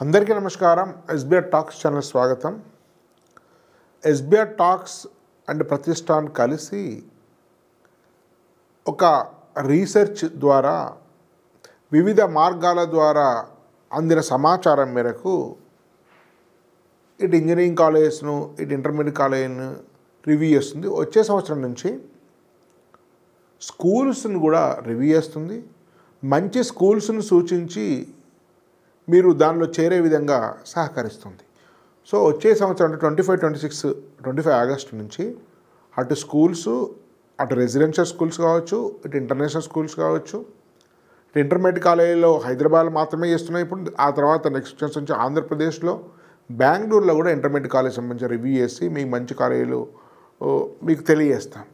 అందరికీ నమస్కారం. SBR talks channel స్వాగతం. ఎస్బీఆర్ టాక్స్ అండ్ ప్రతిష్టాన్ కలిసి ఒక రీసెర్చ్ ద్వారా వివిధ మార్గాల ద్వారా అందిన సమాచారం మేరకు ఇటు ఇంజనీరింగ్ కాలేజెస్ను ఇటు ఇంటర్మీడియట్ కాలేజ్ను రివ్యూ చేస్తుంది. వచ్చే సంవత్సరం నుంచి స్కూల్స్ను కూడా రివ్యూ చేస్తుంది. మంచి స్కూల్స్ను సూచించి మీరు దానిలో చేరే విధంగా సహకరిస్తుంది. సో వచ్చే సంవత్సరం అంటే 25 ఆగస్టు నుంచి అటు స్కూల్స్, అటు రెసిడెన్షియల్ స్కూల్స్ కావచ్చు, ఇటు ఇంటర్నేషనల్ స్కూల్స్ కావచ్చు, ఇటు ఇంటర్మీడియట్ కాలేజీలో హైదరాబాద్ మాత్రమే చేస్తున్నాయి. ఇప్పుడు ఆ తర్వాత నెక్స్ట్ నుంచి ఆంధ్రప్రదేశ్లో, బెంగళూరులో కూడా ఇంటర్మీడియట్ కాలేజ్ సంబంధించి రివ్యూ చేసి మీకు మంచి కాలేజీలు మీకు తెలియజేస్తాం.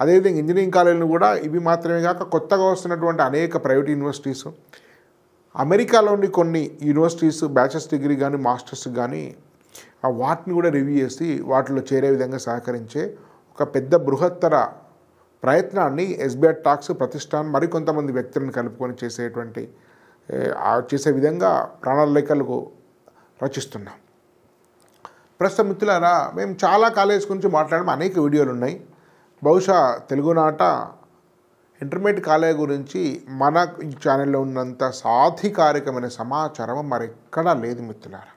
అదేవిధంగా ఇంజనీరింగ్ కాలేజీలు కూడా ఇవి మాత్రమే కాక కొత్తగా వస్తున్నటువంటి అనేక ప్రైవేట్ యూనివర్సిటీస్, అమెరికాలోని కొన్ని యూనివర్సిటీస్ బ్యాచిలర్స్ డిగ్రీ కానీ మాస్టర్స్ కానీ వాటిని కూడా రివ్యూ చేసి వాటిలో చేరే విధంగా సహకరించే ఒక పెద్ద బృహత్తర ప్రయత్నాన్ని ఎస్బీఆర్ టాక్స్ ప్రతిష్టాన్ మరికొంతమంది వ్యక్తులను కలుపుకొని చేసే విధంగా ప్రణాళికలకు రచిస్తున్నాం. ప్రస్తుత మిత్రులారా, మేము చాలా కాలేజ్ గురించి మాట్లాడడం అనేక వీడియోలు ఉన్నాయి. బహుశా తెలుగునాట ఇంటర్మీడియట్ కాలేజ్ గురించి మన ఈ ఛానల్లో ఉన్నంత సాధికారికమైన సమాచారం మరెక్కడా లేదు మిత్రులారా.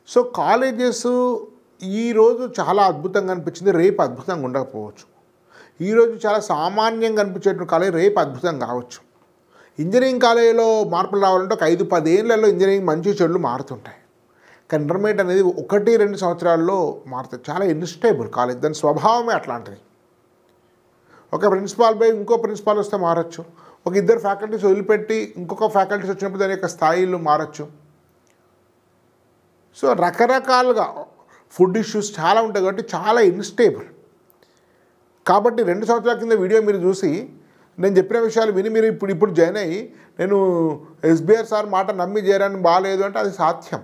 సో కాలేజెస్ ఈరోజు చాలా అద్భుతంగా అనిపించింది, రేపు అద్భుతంగా ఉండకపోవచ్చు. ఈరోజు చాలా సామాన్యంగా అనిపించేటువంటి కాలేజ్ రేపు అద్భుతం కావచ్చు. ఇంజనీరింగ్ కాలేజీలో మార్పులు రావాలంటే ఒక 5-10 ఏళ్లలో ఇంజనీరింగ్ మంచి చెడులు మారుతుంటాయి. కానీ ఇంటర్మీడియట్ అనేది 1-2 సంవత్సరాల్లో మారుతుంది. చాలా ఇన్స్టేబుల్ కాలేజ్, దాని స్వభావమే అట్లాంటిది. ఒక ప్రిన్సిపాల్ పై ఇంకో ప్రిన్సిపాల్ వస్తే మారచ్చు. ఒక ఇద్దరు ఫ్యాకల్టీస్ వదిలిపెట్టి ఇంకొక ఫ్యాకల్టీస్ వచ్చినప్పుడు దాని యొక్క స్థాయిలు మారచ్చు. సో రకరకాలుగా ఫుడ్ ఇష్యూస్ చాలా ఉంటాయి కాబట్టి చాలా ఇన్స్టేబుల్. కాబట్టి 2 సంవత్సరాల కింద వీడియో మీరు చూసి నేను చెప్పిన విషయాలు విని మీరు ఇప్పుడు జాయిన్ అయ్యి నేను ఎస్బీఆర్ సార్ మాట నమ్మి చేరాను బాగాలేదు అంటే అది సాధ్యం.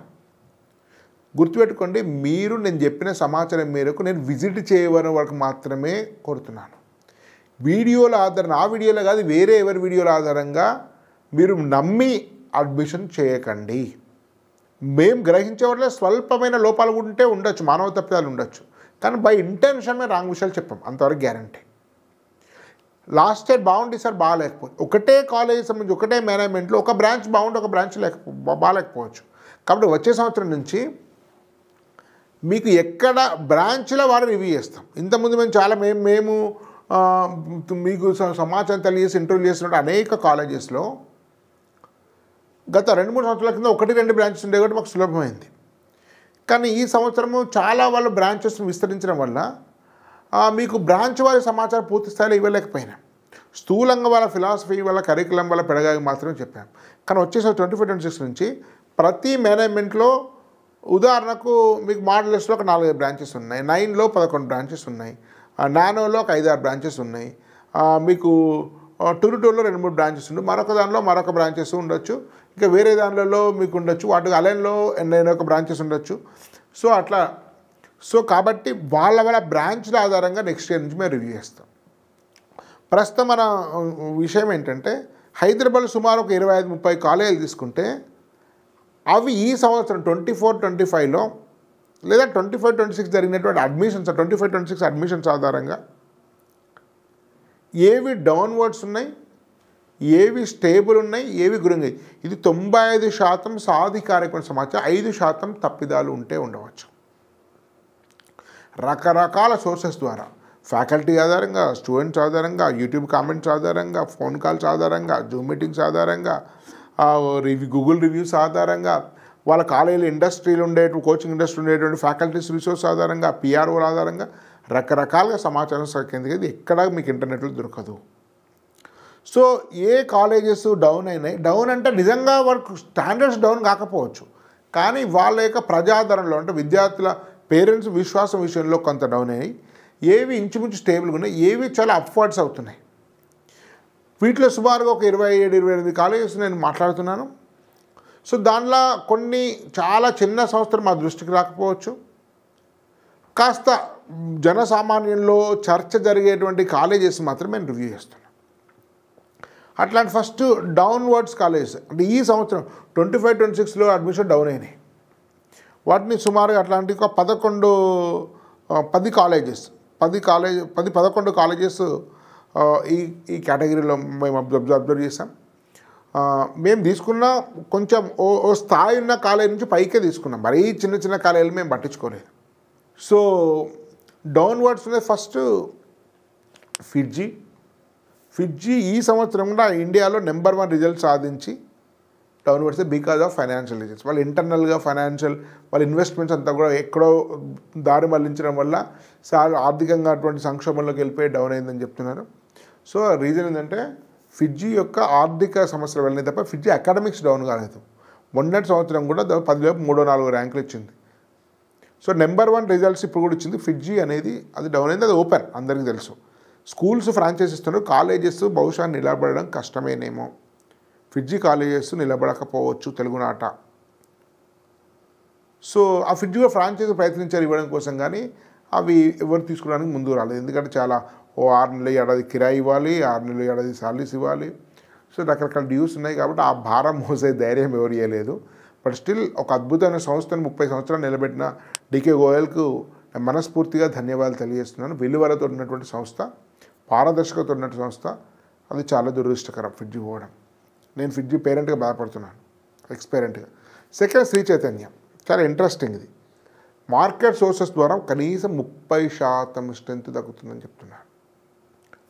గుర్తుపెట్టుకోండి, మీరు నేను చెప్పిన సమాచారం మేరకు నేను విజిట్ చేయవని వరకు మాత్రమే కోరుతున్నాను. వీడియోల ఆధారంగా, ఆ వీడియోలో కాదు వేరే ఎవరి వీడియోల ఆధారంగా మీరు నమ్మి అడ్మిషన్ చేయకండి. మేము గ్రహించే వాటిలో స్వల్పమైన లోపాలు ఉంటే ఉండొచ్చు, మానవ తప్పిదాలు ఉండొచ్చు, కానీ బై ఇంటెన్షన్ రాంగ్ విషయాలు చెప్పాం, అంతవరకు గ్యారంటీ. లాస్ట్ ఇయర్ బాగుంది సార్ బాగాలేకపోవచ్చు. ఒకటే కాలేజ్ సంబంధించి ఒకటే మేనేజ్మెంట్లో ఒక బ్రాంచ్ బాగుండి ఒక బ్రాంచ్ బాగాలేకపోవచ్చు. కాబట్టి వచ్చే సంవత్సరం నుంచి మీకు ఎక్కడ బ్రాంచ్లో వారు రివ్యూ చేస్తాం. ఇంతకుముందు మేము చాలా మేము మీకు సమాచారం తెలియజేసి ఇంటర్వ్యూ చేసినట్టు అనేక కాలేజెస్లో గత 2-3 సంవత్సరాల కింద 1-2 బ్రాంచెస్ ఉండే కాబట్టి మాకు సులభమైంది. కానీ ఈ సంవత్సరము చాలా వాళ్ళు బ్రాంచెస్ని విస్తరించడం వల్ల మీకు బ్రాంచ్ వారి సమాచారం పూర్తి స్థాయిలో ఇవ్వలేకపోయినా స్థూలంగా వాళ్ళ ఫిలాసఫీ, వాళ్ళ కరికులం, వాళ్ళ పెడగాగి మాత్రమే చెప్పాం. కానీ వచ్చేసరి 25-26 నుంచి ప్రతి మేనేజ్మెంట్లో ఉదాహరణకు మీకు మోడల్స్లో ఒక 4-5 బ్రాంచెస్ ఉన్నాయి, 9లో 11 బ్రాంచెస్ ఉన్నాయి, నానోలో ఒక 5-6 బ్రాంచెస్ ఉన్నాయి, మీకు టూరులో 2-3 బ్రాంచెస్ ఉన్నాయి, మరొక దానిలో మరొక బ్రాంచెస్ ఉండొచ్చు, ఇంకా వేరే దానిలో మీకు ఉండొచ్చు, వాటికి అలైన్లో 1 బ్రాంచెస్ ఉండొచ్చు. సో అట్లా. సో కాబట్టి వాళ్ళ బ్రాంచ్ల ఆధారంగా నెక్స్ట్ ఇయర్ నుంచి మేము రివ్యూ చేస్తాం. ప్రస్తుతం మన విషయం ఏంటంటే హైదరాబాద్ సుమారు ఒక 25-30 కాలేజీలు తీసుకుంటే అవి ఈ సంవత్సరం 24-25లో లేదా 25-26 జరిగినటువంటి అడ్మిషన్స్, 25-26 అడ్మిషన్స్ ఆధారంగా ఏవి డౌన్వర్డ్స్ ఉన్నాయి, ఏవి స్టేబుల్ ఉన్నాయి, ఏవి గురింగ్. ఇది 95% సాధికారికమైన సమాచారం, 5% తప్పిదాలు ఉంటే ఉండవచ్చు. రకరకాల సోర్సెస్ ద్వారా, ఫ్యాకల్టీ ఆధారంగా, స్టూడెంట్స్ ఆధారంగా, యూట్యూబ్ కామెంట్స్ ఆధారంగా, ఫోన్ కాల్స్ ఆధారంగా, జూమ్ మీటింగ్స్ ఆధారంగా, గూగుల్ రివ్యూస్ ఆధారంగా, వాళ్ళ కాలేజీలో ఇండస్ట్రీలు కోచింగ్ ఇండస్ట్రీ ఉండేటువంటి ఫ్యాకల్టీస్ రిసోర్స్ ఆధారంగా, పిఆర్ఓల ఆధారంగా రకరకాలుగా సమాచారం సేకరించేది ఎక్కడా మీకు ఇంటర్నెట్లో దొరకదు. సో ఏ కాలేజెస్ డౌన్ అయినాయి, డౌన్ అంటే నిజంగా వాళ్ళకు స్టాండర్డ్స్ డౌన్ కాకపోవచ్చు, కానీ వాళ్ళ యొక్క ప్రజాదరణలో అంటే విద్యార్థుల పేరెంట్స్ విశ్వాసం విషయంలో కొంత డౌన్ అయ్యాయి. ఏవి ఇంచుమించు స్టేబుల్గా ఉన్నాయి, ఏవి చాలా అప్వర్డ్స్ అవుతున్నాయి. వీటిలో సుమారుగా ఒక 27-28 కాలేజెస్ నేను మాట్లాడుతున్నాను. సో దానిలో కొన్ని చాలా చిన్న సంస్థలు మా దృష్టికి రాకపోవచ్చు, కాస్త జనసామాన్యంలో చర్చ జరిగేటువంటి కాలేజెస్ మాత్రం మేము రివ్యూ చేస్తున్నాం. అట్లాంటి ఫస్ట్ డౌన్వర్డ్స్ కాలేజెస్ అంటే ఈ సంవత్సరం 25-26లో అడ్మిషన్ డౌన్ అయినాయి. వాటిని సుమారుగా అట్లాంటి ఒక 10 కాలేజెస్ 11 కాలేజెస్ ఈ కేటగిరీలో మేము అబ్జర్వ్ చేసాం. మేము తీసుకున్న కొంచెం ఓ స్థాయి ఉన్న కాలేజీ నుంచి పైకే తీసుకున్నాం, మరీ చిన్న కాలేజీలు మేము పట్టించుకోలేదు. సో డౌన్వర్డ్స్ ఉన్నాయి. ఫస్ట్ ఫిడ్జీ ఈ సంవత్సరం కూడా ఇండియాలో నెంబర్ 1 రిజల్ట్ సాధించి downwards because of financial reasons. వాళ్ళు ఇంటర్నల్గా వాళ్ళ ఇన్వెస్ట్మెంట్స్ అంతా కూడా ఎక్కడో దారి మళ్లించడం వల్ల ఆర్థికంగా అటువంటి సంక్షోభంలోకి వెళ్ళిపోయి డౌన్ అయిందని చెప్తున్నారు. సో రీజన్ ఏంటంటే ఫిడ్జీ యొక్క ఆర్థిక సమస్యలు వెళ్ళినాయి తప్ప ఫిడ్జీ అకాడమిక్స్ డౌన్ కాలేదు. మొన్నటి సంవత్సరం కూడా 10లోపు 3-4 ర్యాంకులు ఇచ్చింది. సో నెంబర్ 1 రిజల్ట్స్ ఇప్పుడు కూడా ఇచ్చింది. ఫిడ్జీ అనేది అది డౌన్ అయింది, అది ఓపెన్, అందరికీ తెలుసు. స్కూల్స్ ఫ్రాంచైజ్ ఇస్తున్నారు, కాలేజెస్ బహుశా నిలబడడం కష్టమేనేమో. ఫిడ్జీ కాలేజెస్ నిలబడకపోవచ్చు తెలుగునాట. సో ఆ ఫిడ్జీ ఫ్రాంచైజ్ ప్రయత్నించారు ఇవ్వడం కోసం, కానీ అవి ఎవరు తీసుకోవడానికి ముందుకు రాలేదు. ఎందుకంటే చాలా 6 నెలలు ఏడాది కిరాయి ఇవ్వాలి, 6 నెలలు ఏడాది సాలరీస్ ఇవ్వాలి. సో రకరకాల డ్యూస్ ఉన్నాయి కాబట్టి ఆ భారం మోసే ధైర్యం ఎవరు ఇవ్వలేదు. బట్ స్టిల్ ఒక అద్భుతమైన సంస్థను 30 సంవత్సరాలు నిలబెట్టిన డికే గోయల్కు మనస్ఫూర్తిగా ధన్యవాదాలు తెలియజేస్తున్నాను. విలువలతో ఉన్నటువంటి సంస్థ, పారదర్శకతో ఉన్న సంస్థ, అది చాలా దురదృష్టకరం ఫిడ్జీ పోవడం. నేను ఫిడ్జీ పేరెంట్గా బాధపడుతున్నాను, ఎక్స్పేరెంట్గా. సెకండ్ శ్రీ చైతన్య, చాలా ఇంట్రెస్టింగ్. ఇది మార్కెట్ సోర్సెస్ ద్వారా కనీసం 30% స్ట్రెంత్ తగ్గుతుందని చెప్తున్నారు.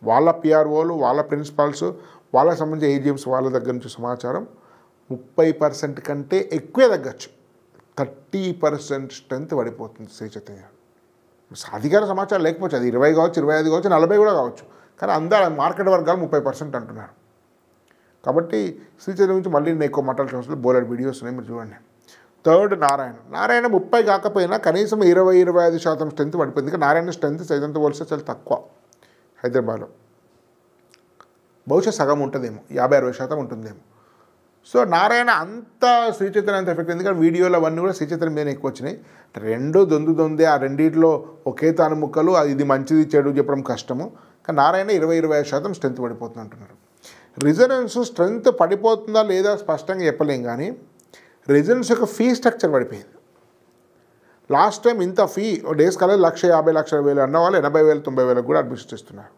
వాళ్ళ పిఆర్ఓలు, వాళ్ళ ప్రిన్సిపాల్స్, వాళ్ళకి సంబంధించిన ఏజీఎంస్ వాళ్ళ దగ్గర నుంచి సమాచారం 30% కంటే ఎక్కువే తగ్గచ్చు. 30% స్ట్రెంత్ పడిపోతుంది శ్రీ చైతన్య. అధికార సమాచారం లేకపోవచ్చు, అది 20 కావచ్చు, 25 కావచ్చు, 40 కూడా కావచ్చు. కానీ అందరూ మార్కెట్ వర్గాలు 30% అంటున్నారు. కాబట్టి శ్రీ చైతన్య గురించి మళ్ళీ నేను ఎక్కువ మాట్లాడాల్సిన బోలెడ్ వీడియోస్ ఉన్నాయి, మీరు చూడండి. థర్డ్ నారాయణ 30 కాకపోయినా కనీసం 20-25% స్ట్రెంత్ పడిపోయింది. ఇంకా నారాయణ స్ట్రెంత్ చైతన్యతో పోలిస్తే చాలా తక్కువ హైదరాబాద్లో. బహుశా సగం ఉంటుందేమో, 50-60% ఉంటుందేమో. సో నారాయణ అంత శ్రీ చైతన్య అంత ఎఫెక్ట్, ఎందుకంటే వీడియోలు అవన్నీ కూడా శ్రీ చైతన్య మీద ఎక్కువ వచ్చినాయి. రెండు దొందే, ఆ రెండింటిలో ఒకే తాను ముక్కలు, ఇది మంచిది చెడు చెప్పడం కష్టము. కానీ నారాయణ 20-25% స్ట్రెంత్ పడిపోతుంది అంటున్నారు. రిజనెన్స్ స్ట్రెంత్ పడిపోతుందా లేదా స్పష్టంగా చెప్పలేం, కానీ రిజనెన్స్ యొక్క ఫీ స్ట్రక్చర్ పడిపోయింది. లాస్ట్ టైం ఇంత ఫీ డేస్ కాలేజ్ 1,50,000-1,60,000 అన్న వాళ్ళు 80,000-90,000 కూడా అడ్మిషన్ ఇస్తున్నారు.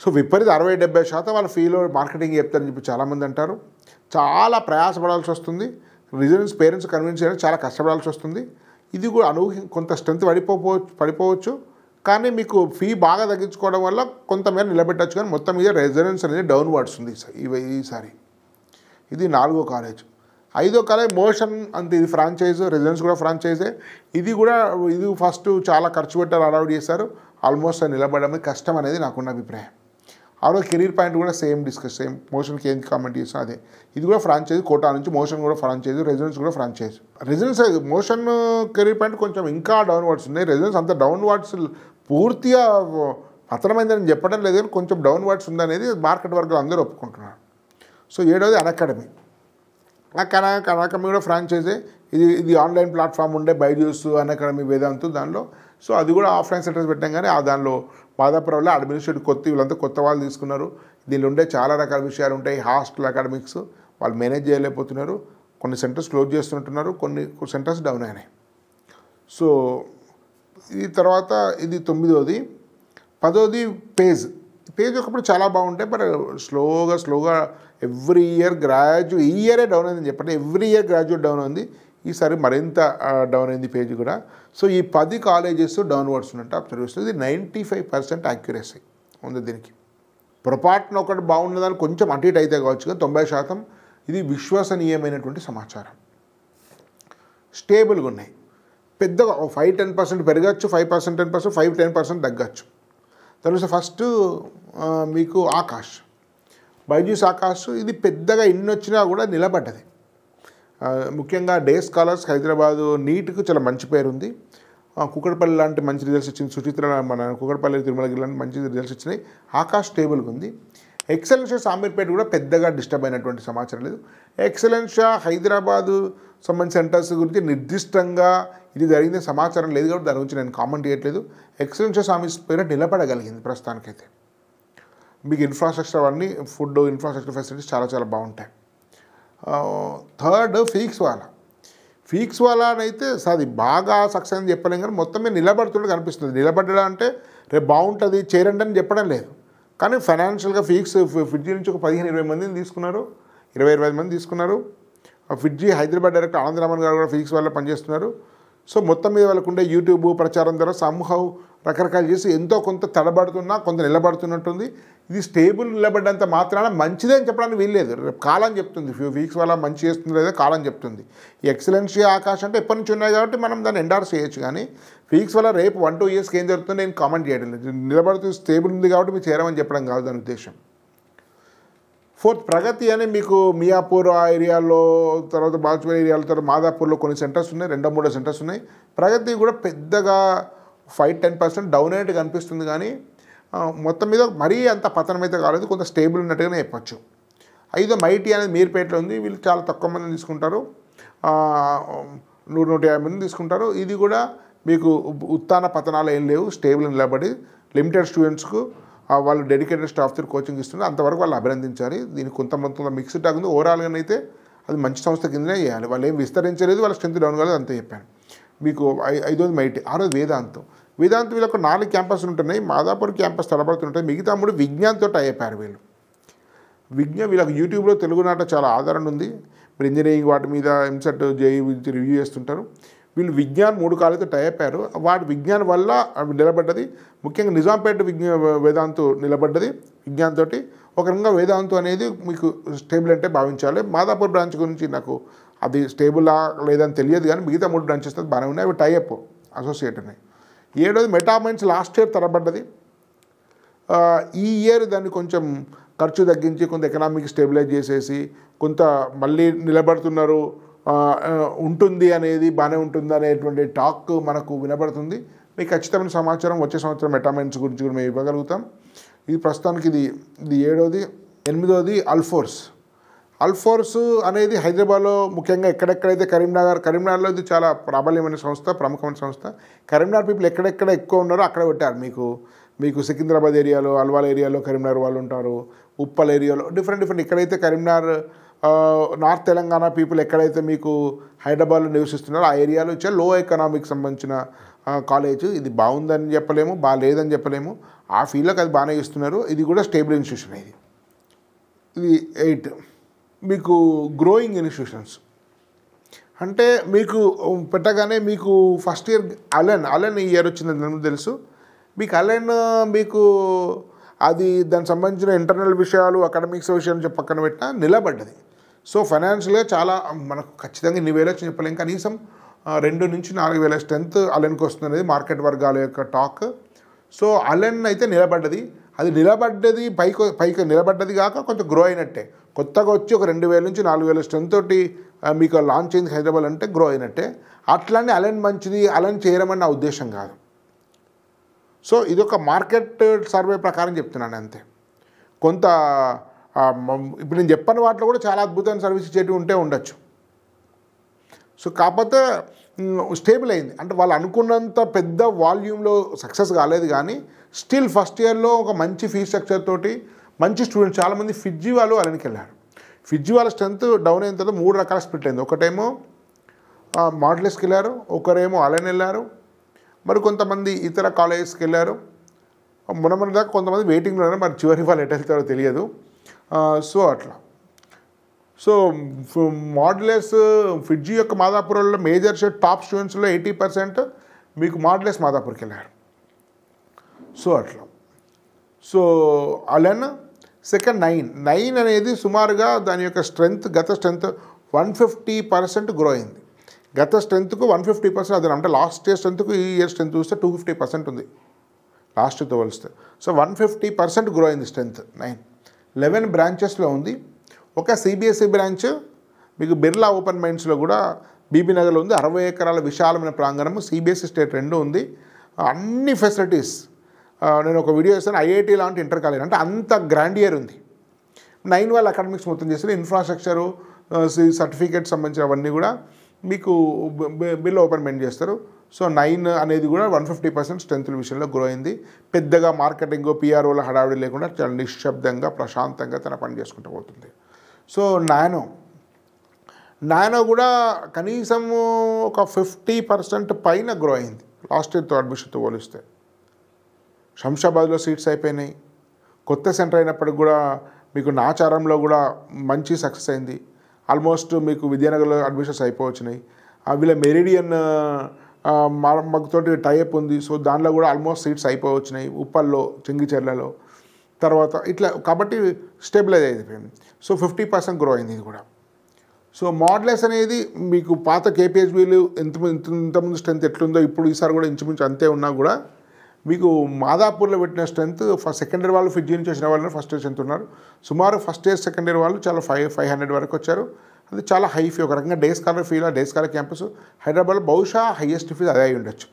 సో విపరీత 60-70% వాళ్ళ ఫీలో మార్కెటింగ్ చెప్తారని చెప్పి చాలామంది అంటారు. చాలా ప్రయాసపడాల్సి వస్తుంది. రిజనెన్స్ పేరెంట్స్ కన్విన్స్ చేయడానికి చాలా కష్టపడాల్సి వస్తుంది. ఇది కూడా కొంత స్ట్రెంత్ పడిపోవచ్చు, కానీ మీకు ఫీ బాగా తగ్గించుకోవడం వల్ల కొంతమేర నిలబెట్టచ్చు. కానీ మొత్తం మీద రెజనెన్స్ అనేది డౌన్వర్డ్స్ ఉంది ఈసారి. ఇది 4వ కాలేజ్. 5వ కాలేజ్ మోషన్ అంతే, ఇది ఫ్రాంచైజ్, రెసిడెన్స్ కూడా ఫ్రాంచైజే. ఇది ఫస్ట్ చాలా ఖర్చు పెట్టారు, అలౌడ్ చేశారు. ఆల్మోస్ట్ నిలబడడం కష్టం అనేది నాకున్న అభిప్రాయం. ఆరోజు కెరీర్ పాయింట్ కూడా సేమ్ మోషన్కి ఏం కామెంట్ చేస్తాం అదే. ఇది కూడా ఫ్రాంచైజ్, కోటా నుంచి మోషన్ కూడా ఫ్రాంచైజ్, రెసిడెన్స్ కూడా franchise. Residence motion career point కొంచెం ఇంకా డౌన్వర్డ్స్ ఉన్నాయి. రెసిడెన్స్ అంత డౌన్వర్డ్స్ పూర్తిగా పతనమైందని చెప్పడం లేదు, కానీ కొంచెం డౌన్వర్డ్స్ ఉందనేది మార్కెట్ వర్గాలు అందరూ ఒప్పుకుంటున్నారు. సో 7వది అకాడమీ. అకాడమీ కూడా ఫ్రాంచైజే. ఇది ఆన్లైన్ ప్లాట్ఫామ్ ఉండే బైజూస్, అకాడమీ, వేదాంతు దానిలో. సో అది కూడా ఆఫ్లైన్ సెంటర్స్ పెట్టాం, కానీ దానిలో మాదాపురంలో అడ్మినిస్ట్రేటివ్ వీళ్ళంతా కొత్త వాళ్ళు తీసుకున్నారు. దీనిలో ఉండే చాలా రకాల విషయాలు ఉంటాయి. హాస్టల్ అకాడమిక్స్ వాళ్ళు మేనేజ్ చేయలేకపోతున్నారు. కొన్ని సెంటర్స్ క్లోజ్ చేస్తున్నట్టున్నారు, కొన్ని సెంటర్స్ డౌన్ అయినాయి. సో ఈ తర్వాత ఇది 9వది. 10వది పేజ్ ఒకప్పుడు చాలా బాగుంటాయి, బట్ స్లోగా ఎవ్రీ ఇయర్ ఈ ఇయరే డౌన్ అయిందని చెప్పండి. ఎవ్రీ ఇయర్ గ్రాడ్యుయేట్ డౌన్ ఉంది. ఈసారి మరింత డౌన్ అయింది పేజ్ కూడా. సో ఈ 10 కాలేజెస్ డౌన్వర్డ్స్ ఉన్నట్టు అబ్జర్వ్ చేస్తుంది. ఇది 95% యాక్యురసీ ఉంది దీనికి. పొరపాటున ఒకటి బాగున్నదాన్ని కొంచెం అటు ఇటు అయితే కావచ్చు, కానీ 90% ఇది విశ్వసనీయమైనటువంటి సమాచారం. స్టేబుల్గా ఉన్నాయి. పెద్దగా 5-10% పెరగచ్చు, 5%-10%, 5-10% తగ్గచ్చు. తర్వాత ఫస్ట్ మీకు ఆకాష్, బైజూస్ ఆకాష్. ఇది పెద్దగా వచ్చినా కూడా నిలబడ్డది. ముఖ్యంగా డే స్కాలర్స్, హైదరాబాదు నీట్కు చాలా మంచి పేరు ఉంది. కుకట్పల్లి లాంటి మంచి రిజల్ట్స్ ఇచ్చింది. సుచిత్ర మన కుకట్పల్లి, తిరుమలగిరి లాంటి మంచి రిజల్ట్స్ ఇచ్చినాయి. ఆకాష్ స్టేబుల్గా ఉంది. ఎక్సలెన్షియా సామీర్పేట కూడా పెద్దగా డిస్టర్బ్ అయినటువంటి సమాచారం లేదు. ఎక్సలెన్షియా హైదరాబాదు సంబంధించిన సెంటర్స్ గురించి నిర్దిష్టంగా ఇది జరిగిన సమాచారం లేదు కాబట్టి దాని గురించి నేను కామెంట్ చేయట్లేదు. ఎక్సలెన్షియా సామీర్పేట నిలబడగలిగింది ప్రస్తుతానికైతే. మీకు ఇన్ఫ్రాస్ట్రక్చర్ అవన్నీ ఫుడ్ ఇన్ఫ్రాస్ట్రక్చర్ ఫెసిలిటీస్ చాలా చాలా బాగుంటాయి. థర్డ్ ఫీక్స్ వాలా అయితే అది బాగా సక్సెస్ అని చెప్పలేం, కానీ మొత్తం మీద నిలబడుతుంటే కనిపిస్తుంది. నిలబడడం అంటే రేపు బాగుంటుంది చేరండి అని చెప్పడం లేదు, కానీ ఫైనాన్షియల్గా ఫిడ్జీ నుంచి ఒక 15-20 మందిని తీసుకున్నారు, 20-25 మంది తీసుకున్నారు. ఫిడ్జీ హైదరాబాద్ డైరెక్టర్ ఆనంద్ రామన్ గారు కూడా ఫీక్స్ వల్ల పనిచేస్తున్నారు. సో మొత్తం మీద వాళ్ళకు ఉండే యూట్యూబ్ ప్రచారం ద్వారా సంహవ్ రకరకాలు చేసి ఎంతో కొంత తడబడుతున్నా కొంత నిలబడుతున్నట్టుంది. ఇది స్టేబుల్ నిలబడ్డంత మాత్రాన మంచిదే అని చెప్పడానికి వీల్లేదు. రేపు కాలం చెప్తుంది, ఫీక్స్ వల్ల మంచి చేస్తుంది లేదా కాలం చెప్తుంది. ఈ ఎక్సలెన్సీ ఆకాశం అంటే ఎప్పటి నుంచి ఉన్నాయి కాబట్టి మనం దాన్ని ఎండార్స్ చేయొచ్చు, కానీ ఫీక్స్ వల్ల రేపు 1-2 ఇయర్స్కి ఏం జరుగుతుందో నేను కామెంట్ చేయడం లేదు. నిలబడుతూ స్టేబుల్ ఉంది కాబట్టి మీరు చేరమని చెప్పడం కాదు దాని ఉద్దేశం. ఫోర్త్ ప్రగతి అని మీకు మియాపూర్ ఆ ఏరియాలో, తర్వాత బాల్చిపల్లి ఏరియాలో, తర్వాత మాదాపూర్లో కొన్ని సెంటర్స్ ఉన్నాయి, 2-3 సెంటర్స్ ఉన్నాయి. ప్రగతి కూడా పెద్దగా 5-10% డౌన్ అయినట్టు కనిపిస్తుంది, కానీ మొత్తం మీద మరీ అంత పతనం అయితే కాలేదు, కొంత స్టేబుల్ ఉన్నట్టుగానే చెప్పచ్చు. 5 మైటీ అనేది మీర్పేటలో ఉంది, వీళ్ళు చాలా తక్కువ మంది తీసుకుంటారు, 100-150 మంది తీసుకుంటారు. ఇది కూడా మీకు ఉత్తాన పతనాలు ఏం లేవు, స్టేబుల్ నిలబడి లిమిటెడ్ స్టూడెంట్స్కు వాళ్ళు డెడికేటెడ్ స్టాఫ్తో కోచింగ్ ఇస్తున్నారు, అంతవరకు వాళ్ళు అభినందించాలి. దీనికి కొంత మిక్స్డ్ టాక్ ఉంది. ఓవరాల్గా అయితే అది మంచి సంస్థ కిందనే చేయాలి. వాళ్ళు ఏం విస్తరించలేదు, వాళ్ళ స్ట్రెంత్ డౌన్ కాలేదు, అంతే చెప్పాను మీకు. 5వ మైటీ, 6వ వేదాంతం వీళ్ళకు 4 క్యాంపస్లు ఉంటున్నాయి. మాదాపూర్ క్యాంపస్ తడబడుతుంటాయి, మిగతా 3 విజ్ఞాన్తో అయిపోయారు వీళ్ళు. వీళ్ళకి యూట్యూబ్లో తెలుగు నాట చాలా ఆదరణ ఉంది. మీరు ఇంజనీరింగ్ వాటి మీద ఎంసెట్ జేఈ రివ్యూ చేస్తుంటారు. వీళ్ళు విజ్ఞాన్ 3 కాలేజీతో టైఅయ్యారు. వాటి విజ్ఞాన్ వల్ల నిలబడ్డది. ముఖ్యంగా నిజాంపేట వేదాంతు నిలబడ్డది విజ్ఞాన్ తోటి. ఒక రకంగా వేదాంతు అనేది మీకు స్టేబుల్ అంటే భావించాలి. మాదాపూర్ బ్రాంచ్ గురించి నాకు అది స్టేబులా లేదని తెలియదు, కానీ మిగతా 3 బ్రాంచెస్ బాగానే ఉన్నాయి, అవి టైఅప్ అసోసియేట్ ఉన్నాయి. 7వది మెటామైన్స్ లాస్ట్ ఇయర్ తరబడ్డది. ఈ ఇయర్ దాన్ని కొంచెం ఖర్చు తగ్గించి కొంత ఎకనామిక్ స్టెబిలైజ్ చేసేసి కొంత మళ్ళీ నిలబడుతున్నారు, ఉంటుంది అనేది బాగానే ఉంటుంది అనేటువంటి టాక్ మనకు వినబడుతుంది. మీకు ఖచ్చితమైన సమాచారం వచ్చే సంవత్సరం మెటామైన్స్ గురించి కూడా మేము ఇవ్వగలుగుతాం. ఇది ప్రస్తుతానికి ఇది 7వది. 8వది అల్ఫోర్స్ అనేది హైదరాబాద్లో ముఖ్యంగా ఎక్కడెక్కడైతే కరీంనగర్లో ఇది చాలా ప్రాబల్యమైన సంస్థ, ప్రముఖమైన సంస్థ. కరీంనగర్ పీపుల్ ఎక్కడెక్కడ ఎక్కువ ఉన్నారో అక్కడ పెట్టారు. మీకు సికింద్రాబాద్ ఏరియాలో, అల్వాల్ ఏరియాలో కరీంనగర్ వాళ్ళు ఉంటారు, ఉప్పల్ ఏరియాలో డిఫరెంట్ ఎక్కడైతే కరీంనగర్ నార్త్ తెలంగాణ పీపుల్ ఎక్కడైతే మీకు హైదరాబాద్లో నివసిస్తున్నారో ఆ ఏరియాలో ఇచ్చే లో ఎకనామిక్ సంబంధించిన కాలేజ్. ఇది బాగుందని చెప్పలేము, బాగాలేదని చెప్పలేము, ఆ ఫీల్డ్కి అది బాగానే ఇస్తున్నారు. ఇది కూడా స్టేబుల్ ఇన్స్టిట్యూషన్. ఇది 8 మీకు గ్రోయింగ్ ఇన్స్టిట్యూషన్స్ అంటే మీకు పెట్టగానే మీకు ఫస్ట్ ఇయర్ అలెన్ ఈ ఇయర్ వచ్చిందని తెలుసు మీకు. అలెన్ మీకు అది దానికి సంబంధించిన ఇంటర్నల్ విషయాలు అకాడమిక్స్ విషయాలు పక్కన పెట్టినా నిలబడ్డది. సో ఫైనాన్షియల్గా చాలా మనకు ఖచ్చితంగా ఇన్ని వేలు వచ్చి చెప్పలేం, కనీసం 2 నుంచి 4 వేల స్ట్రెంత్ అలెన్కి వస్తుంది అనేది మార్కెట్ వర్గాల యొక్క టాక్. సో అలెన్ అయితే నిలబడ్డది. అది నిలబడ్డది పైకి నిలబడ్డది కాక కొంచెం గ్రో అయినట్టే. కొత్తగా వచ్చి ఒక 2,000 నుంచి 4,000 స్ట్రెంత్ తోటి మీకు లాంచ్ అయింది హైదరాబాద్ అంటే గ్రో అయినట్టే. అట్లానే అలెన్ మంచిది, అలెన్ చేయరమని నా ఉద్దేశం కాదు. సో ఇదొక మార్కెట్ సర్వే ప్రకారం చెప్తున్నాను అంతే. కొంత ఇప్పుడు నేను చెప్పని వాటిలో కూడా చాలా అద్భుతమైన సర్వీస్ ఇచ్చేటివి ఉండొచ్చు. సో కాకపోతే స్టేబుల్ అయింది అంటే వాళ్ళు అనుకున్నంత పెద్ద వాల్యూమ్లో సక్సెస్ కాలేదు, కానీ స్టిల్ ఫస్ట్ ఇయర్లో ఒక మంచి ఫీ స్ట్రక్చర్ తోటి మంచి స్టూడెంట్స్ చాలామంది ఫిడ్జీ వాళ్ళు అలెన్కి వెళ్ళారు. ఫిడ్జీ వాళ్ళ స్ట్రెంత్ డౌన్ అయిన తర్వాత 3 రకాల స్ప్లిట్ అయింది. ఒకటేమో మాడ్యులస్కి వెళ్ళారు, ఒకరేమో అలెన్ వెళ్ళారు, మరి కొంతమంది ఇతర కాలేజెస్కి వెళ్ళారు. మొన్న దాకా కొంతమంది వెయిటింగ్లో ఉన్నారు, మరి చివరి వాళ్ళు ఎటు వెళ్తారో తెలియదు. సో అట్లా. సో మాడ్యులస్ ఫిడ్జీ యొక్క మాదాపూర్లో మేజర్ టాప్ స్టూడెంట్స్లో 80% మీకు మాడ్యులస్ మాదాపూర్కి వెళ్ళారు. సో అట్లా. సో అలెన్ సెకండ్ 9 అనేది సుమారుగా దాని యొక్క స్ట్రెంత్ గత స్ట్రెంత్ 150% గ్రో అయింది. గత స్ట్రెంత్కు 150% అది అంటే లాస్ట్ ఇయర్ స్ట్రెంత్కు ఈ ఇయర్ స్ట్రెంత్ చూస్తే 250% ఉంది లాస్ట్తో పోలిస్తే. సో 150% గ్రో అయింది స్ట్రెంత్. 11 బ్రాంచెస్లో ఉంది. ఒక సిబిఎస్ఈ బ్రాంచ్ మీకు బిర్లా ఓపెన్ మైండ్స్లో కూడా బీబీ నగర్లో ఉంది. 60 ఎకరాల విశాలమైన ప్రాంగణము, సిబిఎస్ఈ స్టేట్ 2 ఉంది. అన్ని ఫెసిలిటీస్ నేను ఒక వీడియో చేస్తాను, ఐఐటీ లాంటి ఇంటర్ కాలేజ్ అంటే అంత గ్రాండియర్ ఉంది. 9 వాళ్ళ అకాడమిక్స్ మొత్తం చేస్తారు. ఇన్ఫ్రాస్ట్రక్చరు, సర్టిఫికేట్ సంబంధించిన అవన్నీ కూడా మీకు బిల్ ఓపెన్ మైండ్ చేస్తారు. సో 9 అనేది కూడా 150% స్ట్రెంత్ విషయంలో గ్రో అయింది. పెద్దగా మార్కెటింగ్ పిఆర్ఓల హడావిడి లేకుండా చాలా నిశ్శబ్దంగా ప్రశాంతంగా తన పని చేసుకుంటూ పోతుంది. సో నానో కూడా కనీసం ఒక 50% పైన గ్రో అయింది లాస్ట్ ఇయర్తో అడ్మిషన్తో పోలిస్తే. శంషాబాద్లో సీట్స్ అయిపోయినాయి. కొత్త సెంటర్ అయినప్పటికి కూడా మీకు నాచారంలో కూడా మంచి సక్సెస్ అయింది. ఆల్మోస్ట్ మీకు విద్యానగర్లో అడ్మిషన్స్ అయిపోవచ్చినాయి. వీళ్ళ మెరిడియన్ మాకుతోటి టైఅప్ ఉంది. సో దానిలో కూడా ఆల్మోస్ట్ సీట్స్ అయిపోవచ్చినాయి. ఉప్పల్లో, చెంగిచెర్లలో తర్వాత ఇట్లా కాబట్టి స్టెబిలైజ్ అయిపోయింది. సో 50% గ్రో అయింది ఇది కూడా. సో మోడ్లెస్ అనేది మీకు పాత కేపీహెచ్బీలు ఇంతకుముందు స్ట్రెంత్ ఎట్లుందో ఇప్పుడు ఈసారి కూడా ఇంచుమించు అంతే ఉన్నా కూడా మీకు మాదాపూర్లో పెట్టిన స్ట్రెంత్ సెకండ్ ఇయర్ వాళ్ళు ఫిజీ నుంచి వచ్చిన వాళ్ళు ఫస్ట్ ఇయర్ స్ట్రెంత్ ఉన్నారు. సుమారు ఫస్ట్ ఇయర్ సెకండ్ ఇయర్ వాళ్ళు చాలా 500 వరకు వచ్చారు. అది చాలా హై ఫీ. ఒక రకంగా డే స్కాలర్ ఫీలా, డే స్కాలర్ క్యాంపస్ హైదరాబాద్లో బహుశా హైయెస్ట్ ఫీజు అదే అయి ఉండొచ్చు.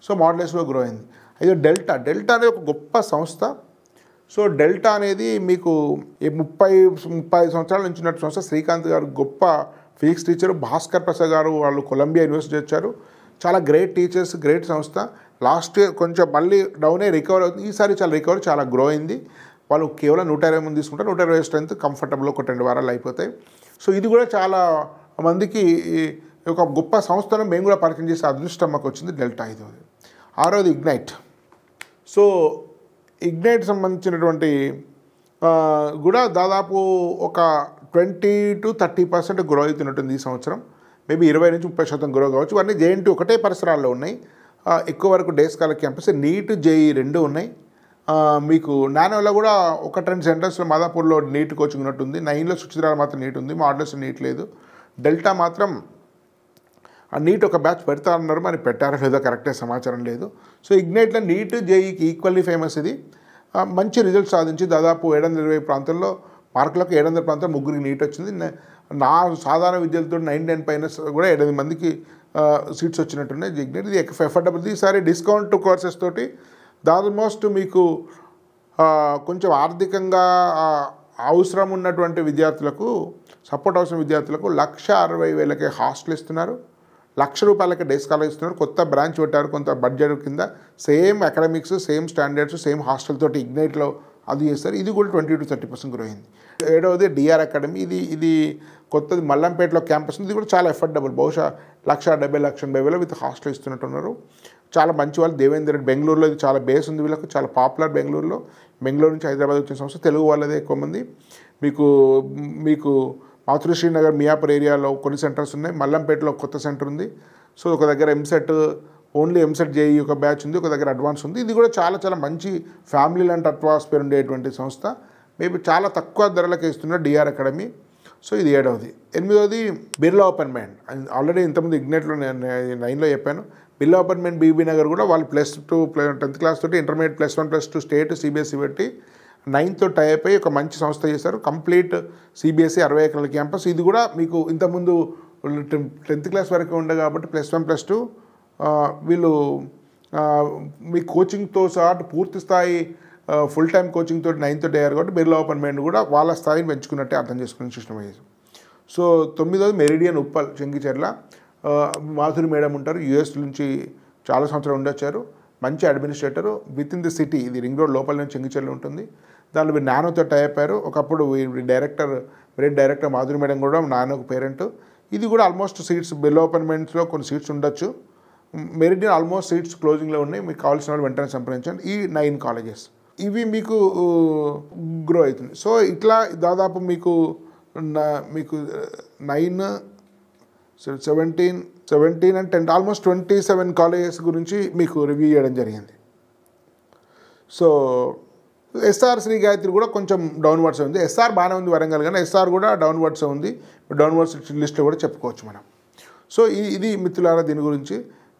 సో మోడ్లెస్లో గ్రో అయింది. అయితే డెల్టా అనేది ఒక గొప్ప సంస్థ. సో డెల్టా అనేది మీకు 30 సంవత్సరాల నుంచి ఉన్నట్టు సంస్థ. శ్రీకాంత్ గారు గొప్ప ఫిజిక్స్ టీచరు, భాస్కర్ ప్రసాద్ గారు వాళ్ళు కొలంబియా యూనివర్సిటీ వచ్చారు. చాలా గ్రేట్ టీచర్స్, గ్రేట్ సంస్థ. లాస్ట్ ఇయర్ కొంచెం మళ్ళీ డౌనే రికవర్ అవుతుంది. ఈసారి చాలా గ్రో అయింది. వాళ్ళు కేవలం 120 మంది తీసుకుంటారు. 120 స్ట్రెంత్ కంఫర్టబుల్ ఒక 2 వారాలు అయిపోతాయి. సో ఇది కూడా చాలా మందికి ఒక గొప్ప సంస్థను మేము కూడా పరిచయం చేసే అదృష్టం మాకు వచ్చింది డెల్టా. ఇది 6వది ఇగ్నైట్. సో ఇగ్నైట్ సంబంధించినటువంటి కూడా దాదాపు ఒక 20 to 30% గ్రో అవుతున్నట్టుంది ఈ సంవత్సరం. మేబీ 20 నుంచి 30% గ్రో కావచ్చు. ఇవన్నీ జేఎన్టీ ఒకటే పరిసరాల్లో ఉన్నాయి. ఎక్కువ వరకు day scholar campus, NEET JEE 2 ఉన్నాయి. మీకు నానోలో కూడా 1-2 సెంటర్స్లో మాదాపూర్లో నీట్ కోచింగ్ ఉన్నట్టుంది. 9లో సుచిత్రాలు మాత్రం నీట్ ఉంది, మోడ్లెస్ నీట్ లేదు. డెల్టా మాత్రం ఆ నీట్ ఒక బ్యాచ్ పెడతారన్నారు, మరి పెట్టారో లేదో కరెక్టే సమాచారం లేదు. సో ఇగ్నైట్లో నీట్ జేఈకి ఈక్వల్లీ ఫేమస్. ఇది మంచి రిజల్ట్స్ సాధించి దాదాపు 720 ప్రాంతాల్లో మార్కులకు 700 ప్రాంతాలు 3కి నీట్ వచ్చింది. నా సాధారణ విద్యలతో 99 పైన కూడా 8 మందికి సీట్స్ వచ్చినట్టున్నాయి. ఇగ్నైట్ ఇది ఎఫర్డబుల్. ఈసారి డిస్కౌంట్ కోర్సెస్ తోటి ఆల్మోస్ట్ మీకు కొంచెం ఆర్థికంగా అవసరం ఉన్నటువంటి విద్యార్థులకు, సపోర్ట్ అవసరం విద్యార్థులకు 1,60,000కే హాస్టల్ ఇస్తున్నారు. ₹1,00,000 డే స్కాలర్ ఇస్తున్నారు. కొత్త బ్రాంచ్ పెట్టారు, కొంత బడ్జెట్ కింద. Same academics, same standards, same hostel తోటి ఇగ్నైట్లో అది చేస్తారు. ఇది కూడా 20 to 30% గ్రో అయింది. 7వది డిఆర్ అకాడమీ. ఇది కొత్తది మల్లంపేటలో క్యాంపస్. ఇది కూడా చాలా ఎఫర్డబుల్. బహుశా 1,70,000 విత్ హాస్టల్ ఇస్తున్నట్టున్నారు. చాలా మంచి వాళ్ళు. దేవేంద్ర రెడ్డి బెంగళూరులో ఇది చాలా బేస్ ఉంది వీళ్ళకు, చాలా పాపులర్ బెంగళూరులో. బెంగళూరు నుంచి హైదరాబాద్ వచ్చిన సంస్థ. తెలుగు వాళ్ళదే ఎక్కువ మంది. మీకు మాతృశ్రీ నగర్, మియాపూర్ ఏరియాలో కొన్ని సెంటర్స్ ఉన్నాయి. మల్లంపేటలో కొత్త సెంటర్ ఉంది. సో ఒక దగ్గర ఎంసెట్, ఓన్లీ ఎంసెట్ జేఈ ఒక బ్యాచ్ ఉంది, ఒక దగ్గర అడ్వాన్స్ ఉంది. ఇది కూడా చాలా మంచి ఫ్యామిలీ లాంటి అట్మాస్ఫియర్ ఉండేటువంటి సంస్థ. మేబీ చాలా తక్కువ ధరలకు ఇస్తున్న డిఆర్ అకాడమీ. సో ఇది 7వది. 8వది బిర్లా ఓపెన్ మైండ్. ఆల్రెడీ ఇంతకుముందు ఇగ్నైట్లో 9లో చెప్పాను. Birla open mind Bibinagar కూడా వాళ్ళు +2 10th క్లాస్ తోటి ఇంటర్మీడియట్ +1 +2 స్టేట్ సిబిఎస్ఈ పెట్టి 9తో టైప్ అయ్యి ఒక మంచి సంస్థ చేశారు. కంప్లీట్ సిబిఎస్ఈ 60 ఎకరాల క్యాంపస్. ఇది కూడా మీకు ఇంతకుముందు 10th క్లాస్ వరకు ఉండే కాబట్టి +1 +2 వీళ్ళు మీ కోచింగ్తో సహా పూర్తి స్థాయి ఫుల్ టైం కోచింగ్తో 9తో అయ్యారు కాబట్టి బిర్లా ఓపెన్ మైండ్ కూడా వాళ్ళ స్థాయిని పెంచుకున్నట్టే అర్థం చేసుకుని సిస్టమ్ అయ్యేది. సో 9వది మెరిడియన్ ఉప్పల్ చెంగిచెర్ల. మాధురి మేడం ఉంటారు, యూఎస్ నుంచి చాలా సంవత్సరాలు ఉండొచ్చారు. మంచి administrator. With in the city, ఇది రింగ్ రోడ్ లోపల నుంచి చెంగిచెర్ల ఉంటుంది. దానిలో మీరు నానోతో టైపారు. ఒకప్పుడు డైరెక్టర్ మాధురి మేడం కూడా నానోకు పేరెంట్. ఇది కూడా ఆల్మోస్ట్ సీట్స్ బిర్లా ఓపెన్ మైండ్స్లో కొన్ని సీట్స్ ఉండొచ్చు. మెరిడియన్ ఆల్మోస్ట్ సీట్స్ క్లోజింగ్లో ఉన్నాయి. మీకు కావాల్సిన వాళ్ళు వెంటనే సంప్రదించండి. ఈ 9 కాలేజెస్ ఇవి మీకు గ్రో అవుతుంది. సో ఇట్లా దాదాపు మీకు 9, 17 and 10 ఆల్మోస్ట్ 27 కాలేజెస్ గురించి మీకు రివ్యూ చేయడం జరిగింది. సో ఎస్ఆర్ శ్రీ గాయత్రి కూడా కొంచెం డౌన్వర్డ్స్ ఉంది. ఎస్ఆర్ బాగానే ఉంది వరంగల్, కానీ ఎస్ఆర్ కూడా డౌన్వర్డ్స్ ఉంది. డౌన్వర్డ్స్ లిస్ట్లో కూడా చెప్పుకోవచ్చు మనం. సో ఇది మిత్రులారా దీని గురించి.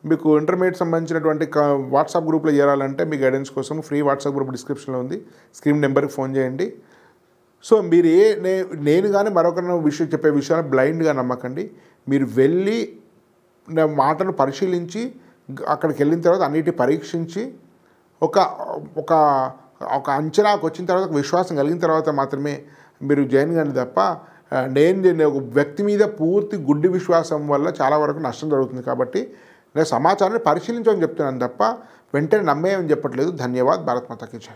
మీకు ఇంటర్మీడియట్ సంబంధించినటువంటి వాట్సాప్ గ్రూప్లో చేరాలంటే మీ గైడెన్స్ కోసం ఫ్రీ వాట్సాప్ గ్రూప్ డిస్క్రిప్షన్లో ఉంది. స్క్రీన్ నెంబర్కి ఫోన్ చేయండి. సో మీరు నేను కానీ మరొకరిని చెప్పే విషయాన్ని బ్లైండ్గా నమ్మకండి. మీరు వెళ్ళి మాటను పరిశీలించి అక్కడికి వెళ్ళిన తర్వాత అన్నిటి పరీక్షించి ఒక అంచనాకు వచ్చిన తర్వాత విశ్వాసం కలిగిన తర్వాత మాత్రమే మీరు జాయిన్ కానీ తప్ప నేను ఒక వ్యక్తి మీద పూర్తి గుడ్డి విశ్వాసం వల్ల చాలా వరకు నష్టం జరుగుతుంది. కాబట్టి నేను సమాచారాన్ని పరిశీలించమని చెప్తున్నాను తప్ప వెంటనే నమ్మేయమని చెప్పట్లేదు. ధన్యవాద్. భారత్ మాతా కీ జై.